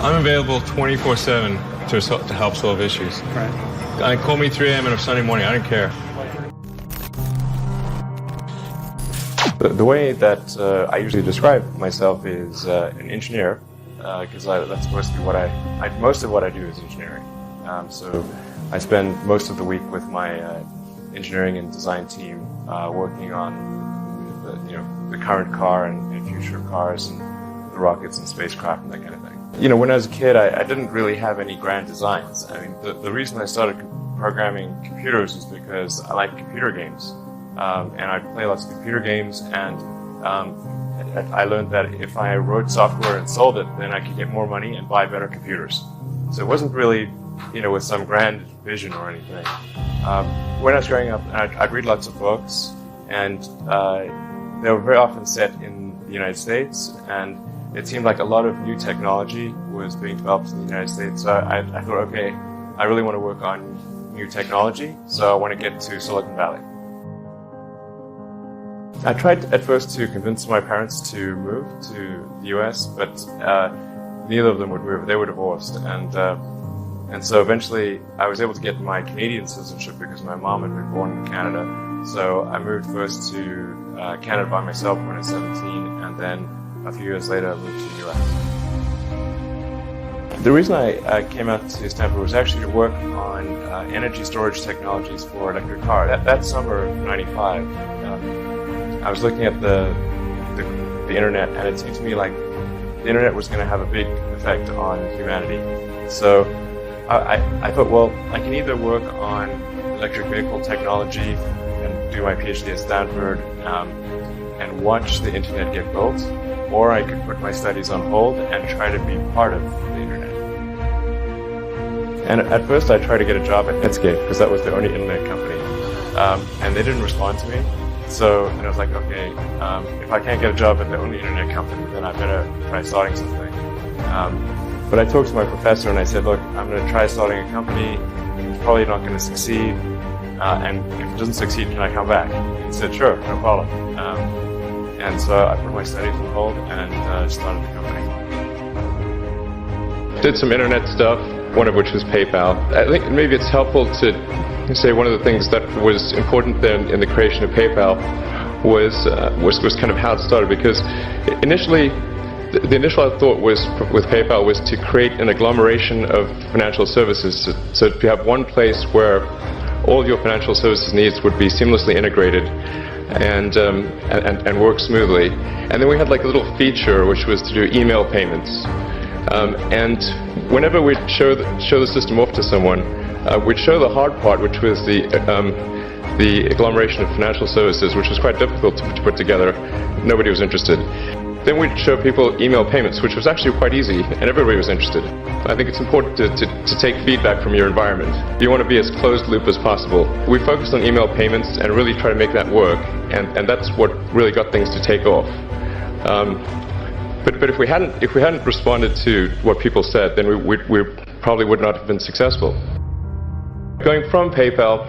I'm available 24/7 to help solve issues. Right. Call me 3 a.m. on a Sunday morning. I don't care. The way that I usually describe myself is an engineer, because that's mostly most of what I do is engineering. So I spend most of the week with my engineering and design team working on the current car and future cars and the rockets and spacecraft and that kind of thing. When I was a kid, I didn't really have any grand designs. I mean, the reason I started programming computers is because I like computer games. And I play lots of computer games, and I learned that if I wrote software and sold it, then I could get more money and buy better computers. So it wasn't really, with some grand vision or anything. When I was growing up, I'd read lots of books, and they were very often set in the United States, and it seemed like a lot of new technology was being developed in the United States. So I thought, okay, I really want to work on new technology, so I want to get to Silicon Valley. I tried at first to convince my parents to move to the US, but neither of them would move. They were divorced, and so eventually I was able to get my Canadian citizenship because my mom had been born in Canada. So I moved first to Canada by myself when I was 17, and then a few years later I moved to the US. The reason I came out to Stanford was actually to work on energy storage technologies for electric cars. That summer of '95, I was looking at the internet, and it seemed to me like the internet was going to have a big effect on humanity. So I thought, well, I can either work on electric vehicle technology and do my PhD at Stanford and watch the internet get built, or I could put my studies on hold and try to be part of the internet. And at first I tried to get a job at Petsgate because that was the only internet company, and they didn't respond to me. And I was like, okay, if I can't get a job at the only internet company, then I better try starting something. But I talked to my professor and I said, look, I'm going to try starting a company. It's probably not going to succeed. And if it doesn't succeed, can I come back? He said, sure, no problem. And so I put my studies on hold and started the company. Did some internet stuff, one of which was PayPal. I think maybe it's helpful to say one of the things that was important then in the creation of PayPal was kind of how it started, because initially the initial thought was with PayPal was to create an agglomeration of financial services, so to have one place where all your financial services needs would be seamlessly integrated and work smoothly. And then we had like a little feature which was to do email payments, and whenever we'd show the system off to someone, we'd show the hard part, which was the agglomeration of financial services, which was quite difficult to put together. Nobody was interested. Then we'd show people email payments, which was actually quite easy, and everybody was interested. I think it's important to take feedback from your environment. You want to be as closed loop as possible. We focused on email payments and really try to make that work, and that's what really got things to take off. But if we hadn't responded to what people said, then we probably would not have been successful. Going from PayPal,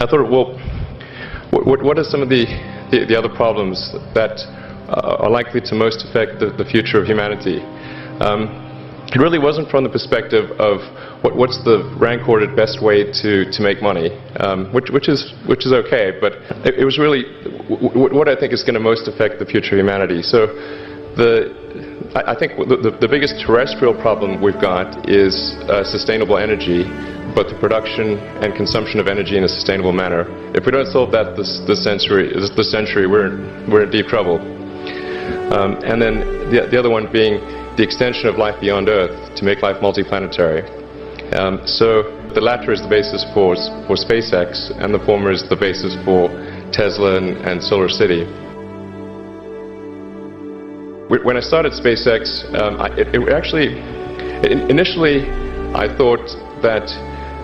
I thought, well, what are some of the other problems that are likely to most affect the future of humanity? It really wasn't from the perspective of what's the rank-ordered best way to make money, which is okay, but it was really what I think is going to most affect the future of humanity. So I think the biggest terrestrial problem we've got is sustainable energy, but the production and consumption of energy in a sustainable manner. If we don't solve that this century, we're in deep trouble. And then the other one being the extension of life beyond Earth to make life multiplanetary. So the latter is the basis for SpaceX, and the former is the basis for Tesla and Solar City. When I started SpaceX, initially I thought that,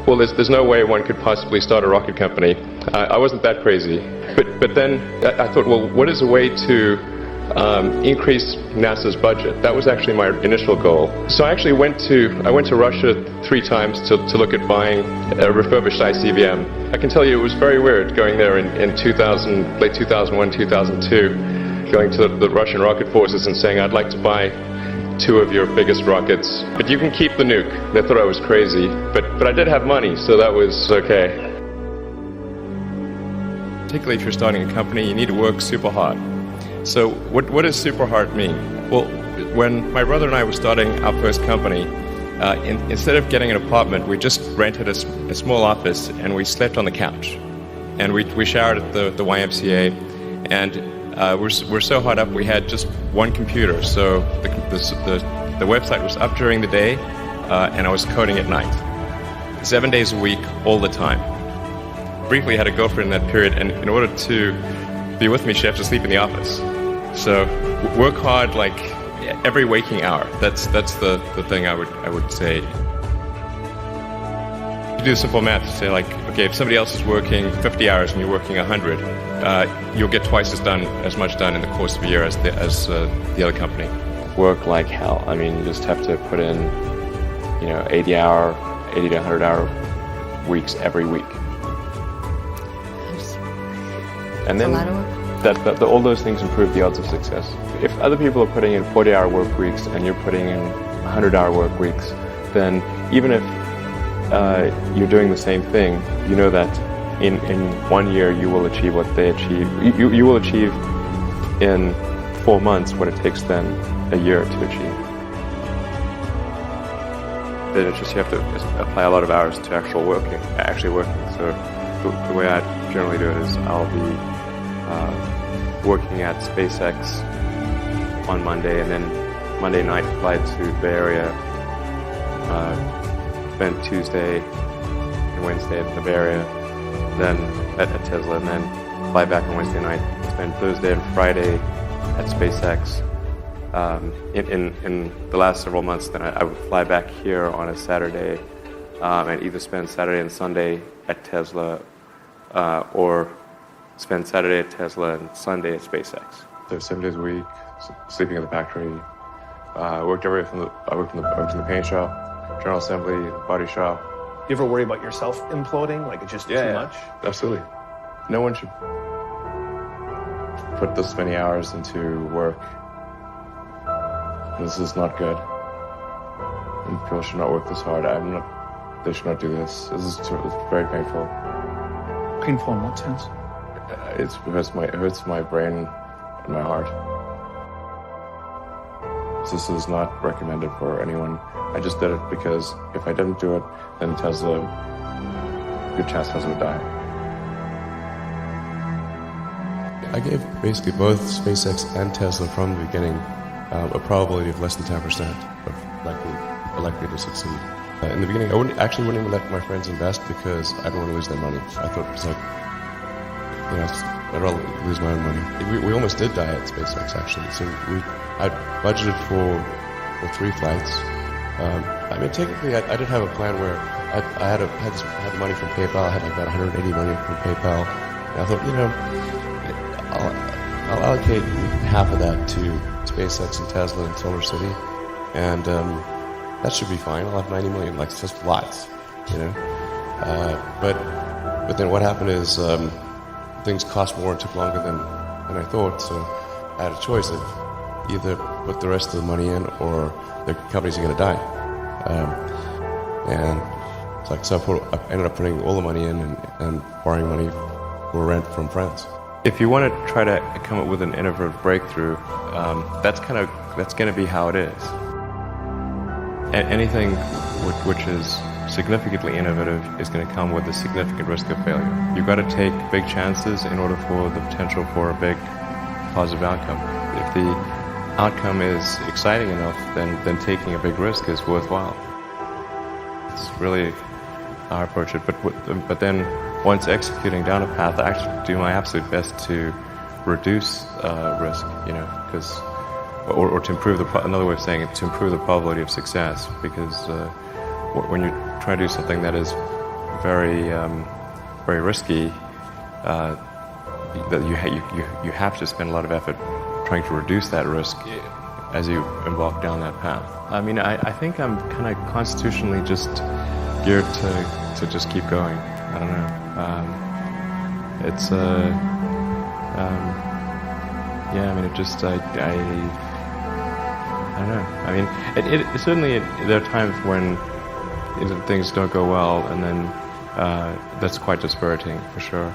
well, there's no way one could possibly start a rocket company. I wasn't that crazy. But then I thought, well, what is a way to increase NASA's budget? That was actually my initial goal. So I actually went to Russia 3 times to look at buying a refurbished ICBM. I can tell you it was very weird going there in late 2001, 2002, going to the Russian rocket forces and saying, I'd like to buy two of your biggest rockets, but you can keep the nuke. They thought I was crazy, but I did have money, so that was okay. Particularly if you're starting a company, you need to work super hard. So what does super hard mean? Well, when my brother and I were starting our first company, instead of getting an apartment, we just rented a small office and we slept on the couch. And we showered at the YMCA, and we're so hot up we had just one computer. So the website was up during the day, and I was coding at night. 7 days a week, all the time. Briefly had a girlfriend in that period, and in order to be with me, she had to sleep in the office. So work hard like every waking hour. That's the thing I would say. You do simple math to say, like, okay, if somebody else is working 50 hours and you're working 100, you'll get twice as much done in the course of a year as the other company. Work like hell. I mean, you just have to put in, 80 to 100 hour weeks every week. And then all those things improve the odds of success. If other people are putting in 40-hour work weeks and you're putting in 100-hour work weeks, then even if you're doing the same thing, you know that in 1 year you will achieve what they achieve. You will achieve in 4 months what it takes them a year to achieve. Then it's just you have to apply a lot of hours to actually working. So the way I generally do it is I'll be working at SpaceX on Monday, and then Monday night fly to Bay Area, spend Tuesday and Wednesday at the Bay Area, then at Tesla, and then fly back on Wednesday night, spend Thursday and Friday at SpaceX. In the last several months, then I would fly back here on a Saturday and either spend Saturday and Sunday at Tesla or spend Saturday at Tesla and Sunday at SpaceX. So 7 days a week, sleeping in the factory. I worked in the paint shop, general assembly, body shop. You ever worry about yourself imploding? Like it's just too much? Absolutely. No one should put this many hours into work. This is not good. And people should not work this hard. They should not do this. It's very painful. Painful in what sense? It hurts my brain and my heart. This is not recommended for anyone. I just did it because if I didn't do it, then Tesla, good chance Tesla would die. I gave basically both SpaceX and Tesla from the beginning a probability of less than 10% of likely to succeed. In the beginning, I wouldn't even let my friends invest because I didn't want to lose their money. I thought it was like, I'd rather lose my own money. We almost did die at SpaceX, actually. So I budgeted for 3 flights. I mean, technically, I did have a plan where I had the money from PayPal. I had like about 180 million from PayPal. And I thought, I'll allocate half of that to SpaceX and Tesla and Solar City, and that should be fine. I'll have 90 million, like just lots, But then what happened is things cost more and took longer than I thought. So I had a choice of either put the rest of the money in or the companies are going to die. And it's like so I ended up putting all the money in and borrowing money for rent from friends. If you want to try to come up with an innovative breakthrough, that's going to be how it is. Anything which is significantly innovative is going to come with a significant risk of failure. You've got to take big chances in order for the potential for a big positive outcome. If the outcome is exciting enough, then taking a big risk is worthwhile. It's really how I approach it. But then once executing down a path, I actually do my absolute best to reduce risk, because or to improve another way of saying it, to improve the probability of success, because when you try to do something that is very very risky, that you have to spend a lot of effort trying to reduce that risk as you embark down that path. I mean, I think I'm kind of constitutionally just geared to just keep going. I don't know. It's yeah. I mean, it just I don't know. I mean, it certainly there are times when things don't go well, and then that's quite dispiriting for sure.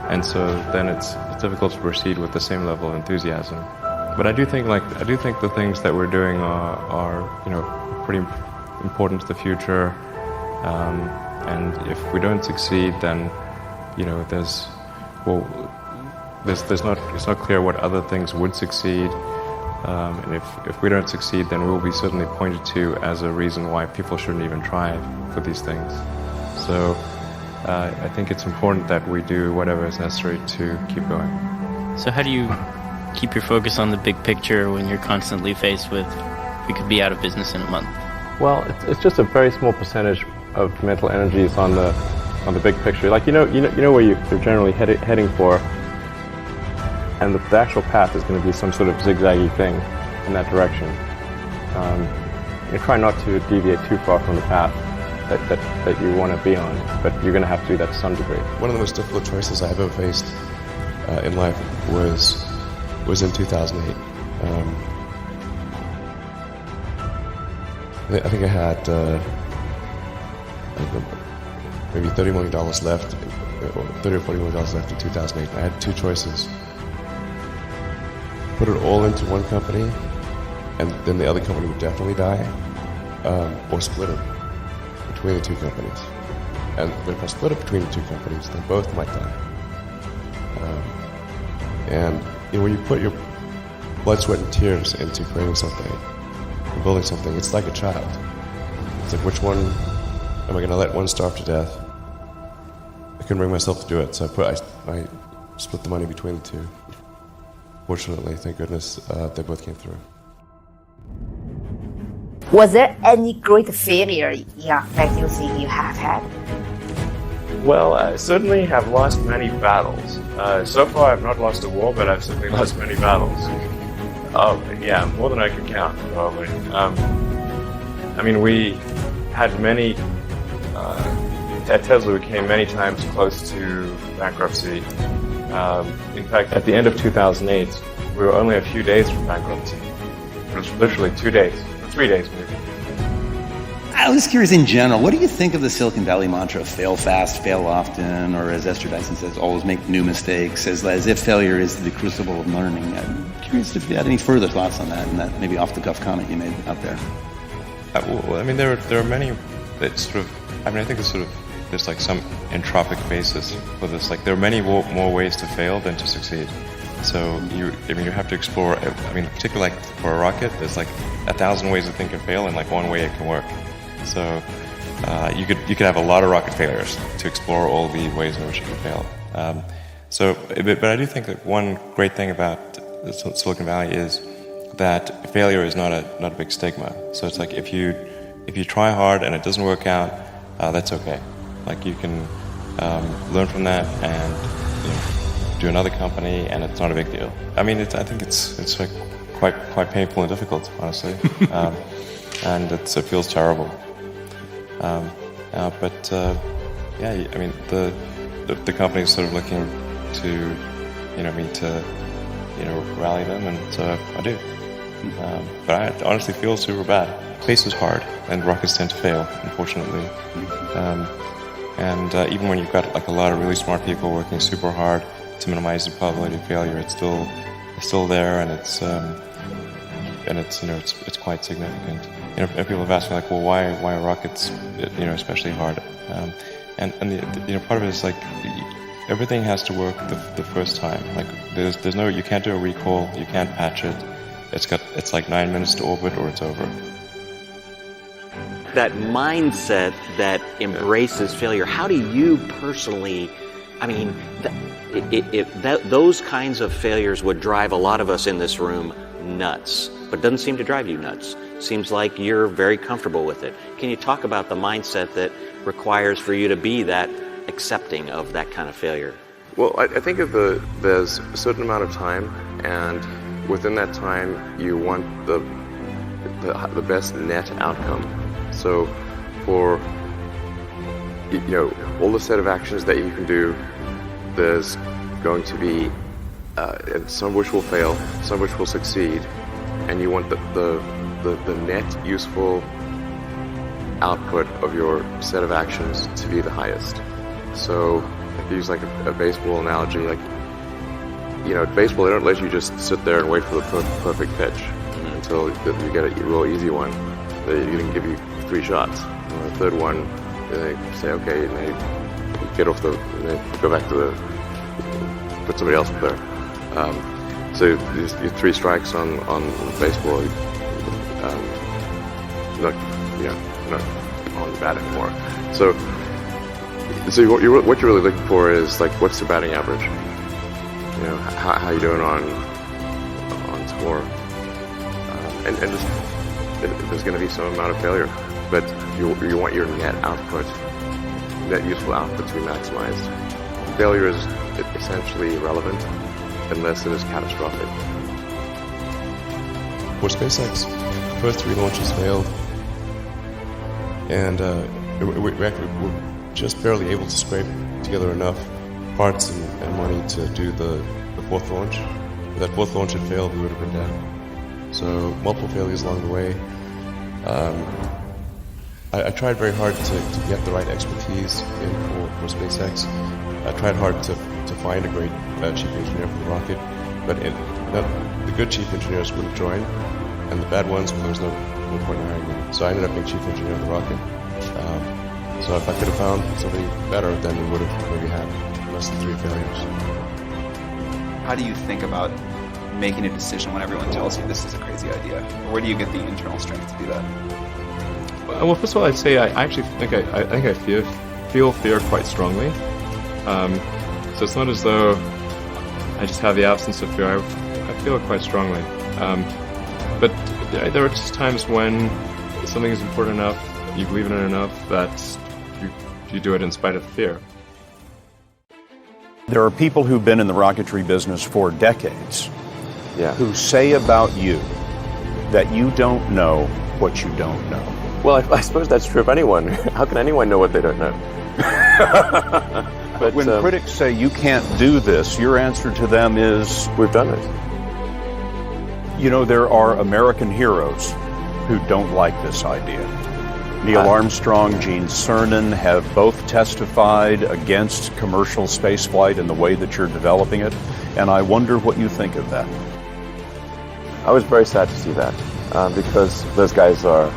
And so then it's difficult to proceed with the same level of enthusiasm. But I do think the things that we're doing are pretty important to the future. And if we don't succeed, then it's not clear what other things would succeed. And if we don't succeed, then we'll be certainly pointed to as a reason why people shouldn't even try for these things. So I think it's important that we do whatever is necessary to keep going. So how do you keep your focus on the big picture when you're constantly faced with, we could be out of business in a month? Well, it's just a very small percentage of mental energies on the big picture. Like you know where you're generally heading for, and the actual path is going to be some sort of zigzaggy thing in that direction. You try not to deviate too far from the path that you want to be on, but you're going to have to do that to some degree. One of the most difficult choices I've ever faced in life was in 2008. I think I had maybe $30 million left, or $30 or $40 million left in 2008. I had two choices: put it all into one company, and then the other company would definitely die, or split it between the two companies. But if I split it between the two companies, then both might die. And when you put your blood, sweat, and tears into creating something, and building something, it's like a child. It's like, which one am I going to let one starve to death? I couldn't bring myself to do it, so I split the money between the two. Fortunately, thank goodness, they both came through. Was there any great failure faculty you have had? Well, I certainly have lost many battles. So far, I've not lost a war, but I've certainly lost many battles. Oh, yeah, more than I could count, probably. I mean, we had many. At Tesla, we came many times close to bankruptcy. In fact, at the end of 2008, we were only a few days from bankruptcy. It was literally 2 days, or 3 days maybe. I was curious in general, what do you think of the Silicon Valley mantra, fail fast, fail often, or as Esther Dyson says, always make new mistakes, as if failure is the crucible of learning? I'm curious if you had any further thoughts on that, and that maybe off-the-cuff comment you made out there. Well, I mean, there are many that sort of, I mean, I think it's sort of, there's like some entropic basis for this. Like, there are many more ways to fail than to succeed. So you have to explore. I mean, particularly like for a rocket, there's like 1,000 ways to think and fail, and like one way it can work. So you could have a lot of rocket failures to explore all the ways in which you can fail. But I do think that one great thing about Silicon Valley is that failure is not a big stigma. So it's like if you try hard and it doesn't work out, that's okay. Like you can learn from that and do another company, and it's not a big deal. I mean, I think it's like quite painful and difficult, honestly, and it feels terrible. Yeah, I mean, the company is sort of looking to me to rally them, and so I do. But I honestly feel super bad. Space is hard, and rockets tend to fail, unfortunately. Even when you've got like a lot of really smart people working super hard to minimize the probability of failure, it's still there, and it's quite significant. And people have asked me like, well, why are rockets especially hard? And part of it is like everything has to work the first time. Like there's no, you can't do a recall, you can't patch it. It's like 9 minutes to orbit or it's over. That mindset that embraces failure, how do you personally, I mean, those kinds of failures would drive a lot of us in this room nuts, but it doesn't seem to drive you nuts. Seems like you're very comfortable with it. Can you talk about the mindset that requires for you to be that accepting of that kind of failure? Well, I think there's a certain amount of time, and within that time, you want the best net outcome. So, for all the set of actions that you can do, there's going to be some of which will fail, some of which will succeed, and you want the net useful output of your set of actions to be the highest. So if you use like a baseball analogy, like, you know, baseball, they don't let you just sit there and wait for the perfect pitch until you get a real easy one. They even give you 3 shots. And the third one, they say, okay, and they get off and they go back to put somebody else up there. So your 3 strikes on baseball, not on the bat anymore. So what you're really looking for is like, what's the batting average? You know, how you doing on tour? And just, there's going to be some amount of failure, but you want your net useful output to be maximized. Failure is essentially irrelevant unless it is catastrophic. For SpaceX, first 3 launches failed, and we were just barely able to scrape together enough parts and money to do the 4th launch. If that 4th launch had failed, we would have been dead. So multiple failures along the way. I tried very hard to get the right expertise in for SpaceX. I tried hard to find a great chief engineer for the rocket, but the good chief engineers wouldn't join, and the bad ones, well, there was no point in hiring them. So I ended up being chief engineer of the rocket. So if I could have found somebody better, then we would have maybe had less than 3 failures. How do you think about making a decision when everyone tells you this is a crazy idea? Or where do you get the internal strength to do that? Well, first of all, I'd say I actually think I feel fear quite strongly. So it's not as though I just have the absence of fear. I feel it quite strongly. But there are just times when something is important enough, you believe in it enough, that you do it in spite of the fear. There are people who've been in the rocketry business for decades who say about you that you don't know what you don't know. Well, I suppose that's true of anyone. How can anyone know what they don't know? But when critics say you can't do this, your answer to them is, we've done it. You know, there are American heroes who don't like this idea. Neil Armstrong, Gene Cernan have both testified against commercial spaceflight and the way that you're developing it, and I wonder what you think of that. I was very sad to see that, because those guys are,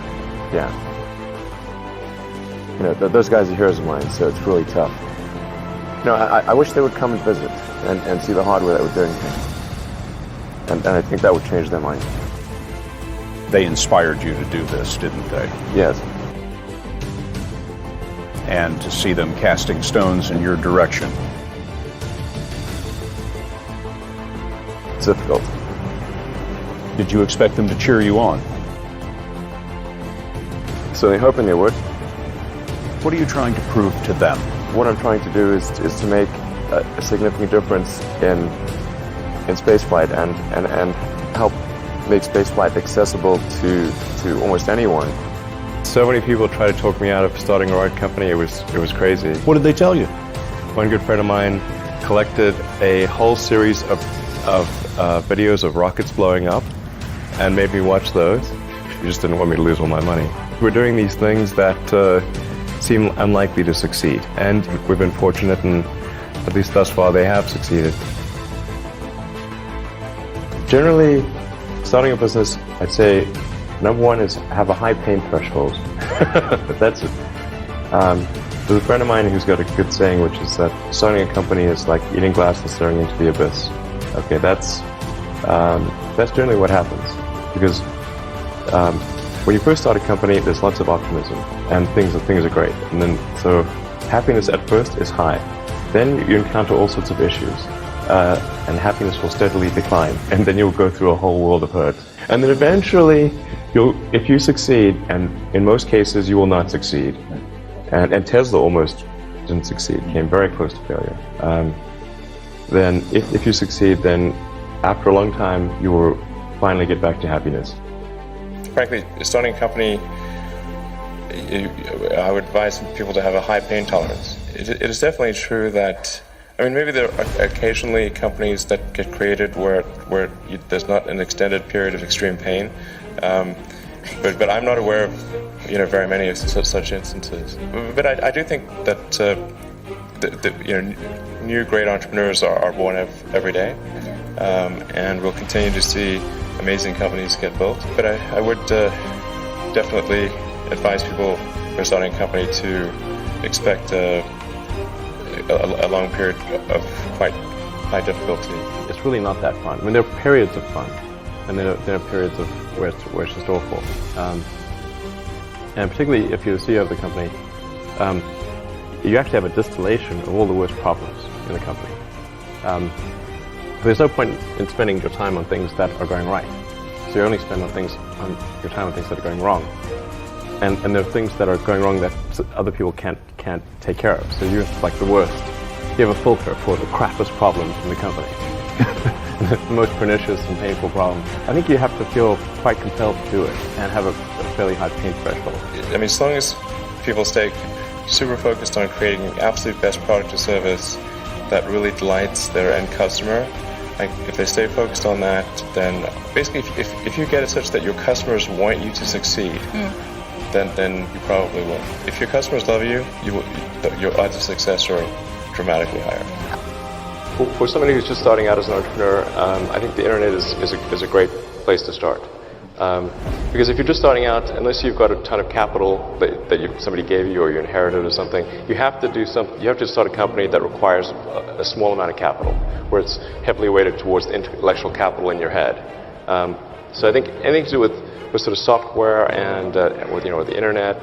those guys are heroes of mine, so it's really tough. I wish they would come and visit and see the hardware that we're doing here. And I think that would change their mind. They inspired you to do this, didn't they? Yes. And to see them casting stones in your direction. It's difficult. Did you expect them to cheer you on? Certainly hoping they would. What are you trying to prove to them? What I'm trying to do is to make a significant difference in spaceflight and help make spaceflight accessible to almost anyone. So many people tried to talk me out of starting a rocket company. It was crazy. What did they tell you? One good friend of mine collected a whole series of videos of rockets blowing up and made me watch those. He just didn't want me to lose all my money. We're doing these things that seem unlikely to succeed, and we've been fortunate, and at least thus far they have succeeded. Generally, starting a business, I'd say number one is have a high pain threshold. That's it. There's a friend of mine who's got a good saying, which is that starting a company is like eating glass and staring into the abyss. Okay, that's generally what happens, because when you first start a company, there's lots of optimism and things are great, and then so happiness at first is high. Then you encounter all sorts of issues, and happiness will steadily decline, and then you'll go through a whole world of hurt, and then eventually if you succeed, and in most cases you will not succeed, and Tesla almost didn't succeed, came very close to failure. Then if you succeed, then after a long time you will finally get back to happiness. Frankly, starting a company, I would advise people to have a high pain tolerance. It is definitely true that I mean, maybe there are occasionally companies that get created where there's not an extended period of extreme pain, but I'm not aware of very many of such instances. But I do think that new great entrepreneurs are born every day, and we'll continue to see amazing companies get built. But I would definitely advise people who are starting a company to expect a long period of quite high difficulty. It's really not that fun. I mean, there are periods of fun, and there are periods of where it's just awful. And particularly if you're the CEO of the company, you actually have a distillation of all the worst problems in the company. There's no point in spending your time on things that are going right. So you only spend your time on things that are going wrong. And there are things that are going wrong that other people can't take care of. So you're like the worst. You have a filter for the crappiest problems in the company. The most pernicious and painful problems. I think you have to feel quite compelled to do it and have a fairly high pain threshold. I mean, as long as people stay super focused on creating the absolute best product or service that really delights their end customer, like if they stay focused on that, then basically if you get it such that your customers want you to succeed, then you probably will. If your customers love you, your odds of success are dramatically higher. For somebody who's just starting out as an entrepreneur, I think the internet is a great place to start. Because if you're just starting out, unless you've got a ton of capital that somebody gave you or you inherited or something, you have to start a company that requires a small amount of capital, where it's heavily weighted towards the intellectual capital in your head. So I think anything to do with sort of software and with the internet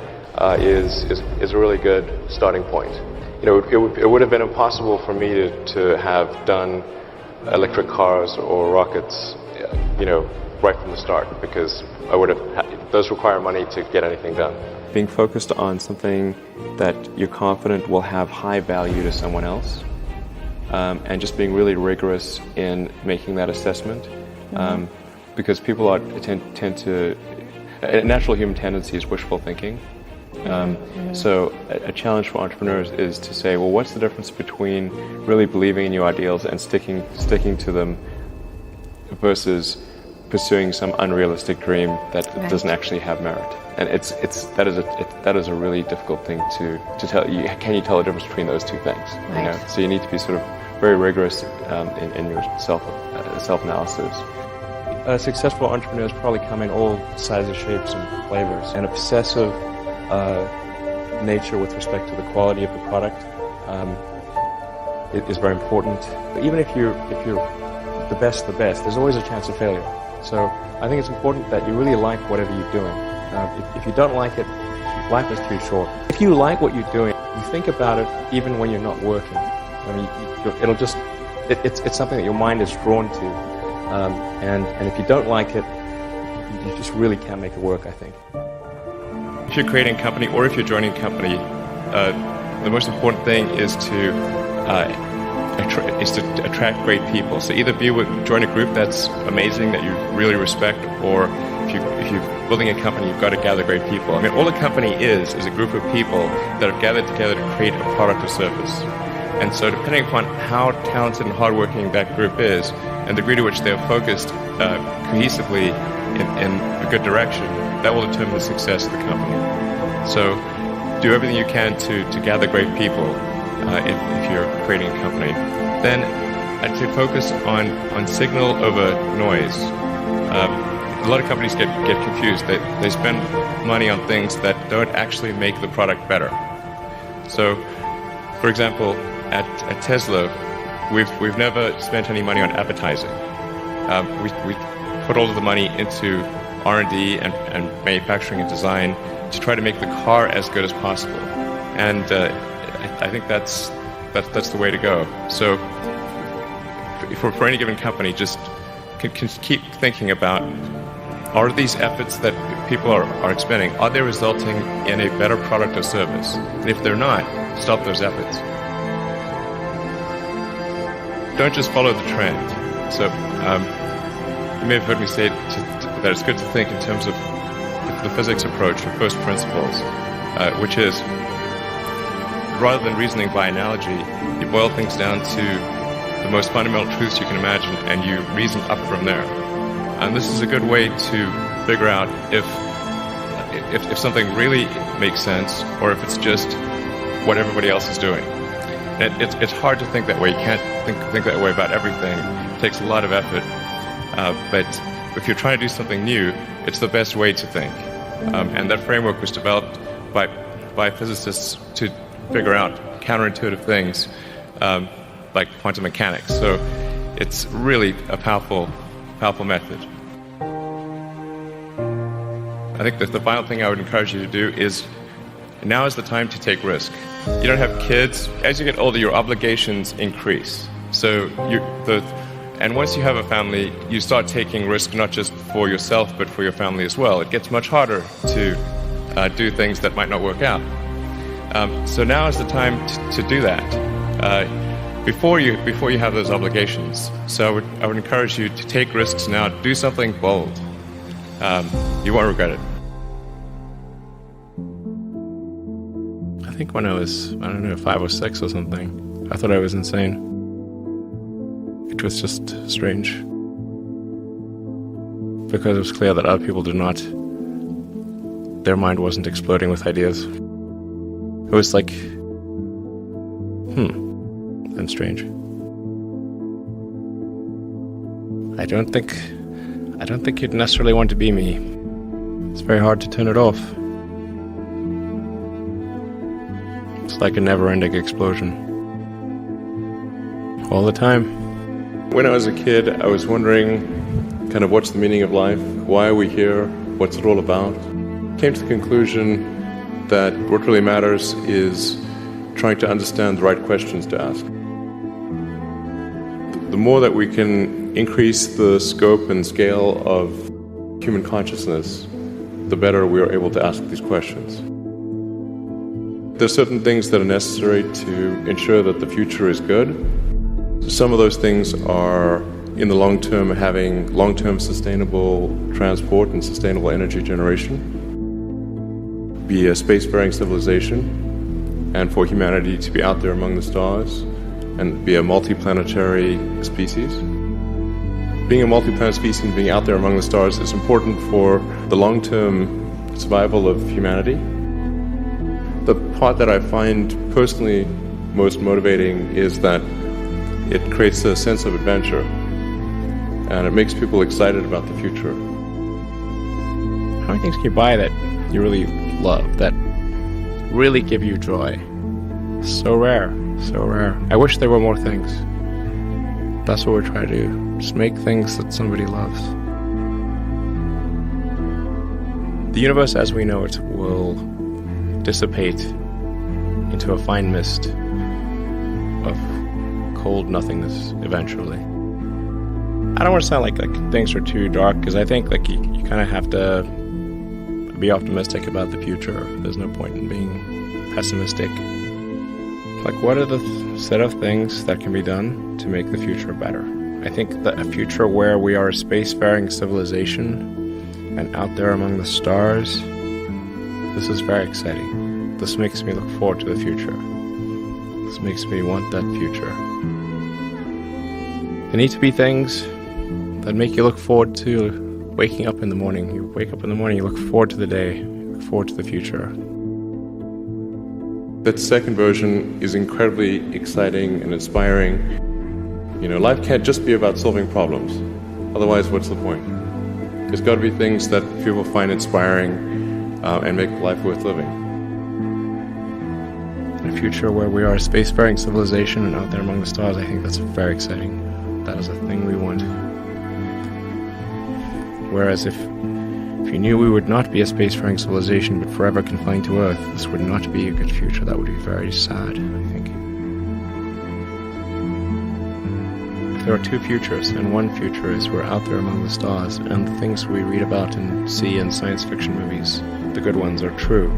is a really good starting point. It would have been impossible for me to have done electric cars or rockets, right from the start, because I would have those require money to get anything done. Being focused on something that you're confident will have high value to someone else, and just being really rigorous in making that assessment, because people tend to. A natural human tendency is wishful thinking. So a challenge for entrepreneurs is to say, well, what's the difference between really believing in your ideals and sticking to them versus pursuing some unrealistic dream that doesn't actually have merit? And that is a really difficult thing to tell. Can you tell the difference between those two things? Right. So you need to be sort of very rigorous in your self-analysis. Successful entrepreneurs probably come in all sizes, shapes, and flavors. An obsessive nature with respect to the quality of the product is very important. But even if you're the best, there's always a chance of failure. So I think it's important that you really like whatever you're doing. If you don't like it, life is too short. If you like what you're doing, you think about it even when you're not working. I mean, it's something that your mind is drawn to. And if you don't like it, you just really can't make it work, I think. If you're creating a company or if you're joining a company, the most important thing is to attract great people. So either join a group that's amazing, that you really respect, or if you're building a company, you've got to gather great people. I mean, all a company is a group of people that have gathered together to create a product or service. And so depending upon how talented and hardworking that group is, and the degree to which they are focused cohesively in a good direction, that will determine the success of the company. So do everything you can to gather great people if you're creating a company. Then I'd say focus on signal over noise. A lot of companies get confused. They spend money on things that don't actually make the product better. So, for example, at Tesla, we've never spent any money on advertising. We put all of the money into R&D and manufacturing and design to try to make the car as good as possible. And I think that's the way to go. So for any given company, just can keep thinking about, are these efforts that people are expending, are they resulting in a better product or service? And if they're not, stop those efforts. Don't just follow the trend. So you may have heard me say that it's good to think in terms of the physics approach, or first principles, which is rather than reasoning by analogy, you boil things down to the most fundamental truths you can imagine, and you reason up from there. And this is a good way to figure out if something really makes sense, or if it's just what everybody else is doing. It's hard to think that way. You can't think that way about everything. It takes a lot of effort. But if you're trying to do something new, it's the best way to think. And that framework was developed by physicists to figure out counterintuitive things like quantum mechanics. So it's really a powerful method. I think that the final thing I would encourage you to do is, now is the time to take risk. You don't have kids. As you get older, your obligations increase. So and once you have a family, you start taking risk not just for yourself, but for your family as well. It gets much harder to do things that might not work out. So now is the time to do that before you have those obligations. So I would encourage you to take risks now. Do something bold. You won't regret it. I think when I was, 5 or 6 or something, I thought I was insane. It was just strange. Because it was clear that other people their mind wasn't exploding with ideas. It was like, I'm strange. I don't think you'd necessarily want to be me. It's very hard to turn it off. It's like a never-ending explosion. All the time. When I was a kid, I was wondering kind of what's the meaning of life? Why are we here? What's it all about? Came to the conclusion that what really matters is trying to understand the right questions to ask. The more that we can increase the scope and scale of human consciousness, the better we are able to ask these questions. There's certain things that are necessary to ensure that the future is good. Some of those things are, in the long term, having long-term sustainable transport and sustainable energy generation, be a spacefaring civilization, and for humanity to be out there among the stars, and be a multiplanetary species. Being a multiplanetary species and being out there among the stars is important for the long-term survival of humanity. The part that I find personally most motivating is that it creates a sense of adventure, and it makes people excited about the future. How many things can you buy that you really love, that really give you joy? So rare, so rare. I wish there were more things. That's what we're trying to do. Just make things that somebody loves. The universe as we know it will dissipate into a fine mist of cold nothingness eventually. I don't want to sound like things are too dark, because I think you kind of have to be optimistic about the future. There's no point in being pessimistic. What are the set of things that can be done to make the future better? I think that a future where we are a spacefaring civilization and out there among the stars, this is very exciting. This makes me look forward to the future. This makes me want that future. There need to be things that make you look forward to waking up in the morning. You wake up in the morning, you look forward to the day, you look forward to the future. That second version is incredibly exciting and inspiring. Life can't just be about solving problems. Otherwise, what's the point? There's got to be things that people find inspiring and make life worth living. In a future where we are a spacefaring civilization and out there among the stars, I think that's very exciting. That is a thing we want. Whereas if you knew we would not be a spacefaring civilization but forever confined to Earth, this would not be a good future. That would be very sad, I think. If there are two futures, and one future is we're out there among the stars, and the things we read about and see in science fiction movies, the good ones, are true.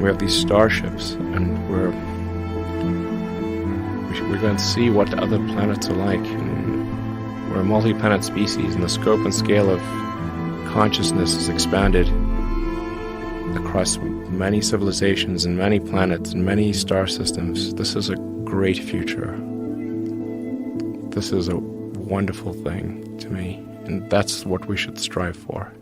We have these starships, and we're going to see what other planets are like, and we're a multi-planet species, and the scope and scale of consciousness is expanded across many civilizations and many planets and many star systems. This is a great future. This is a wonderful thing to me, and that's what we should strive for.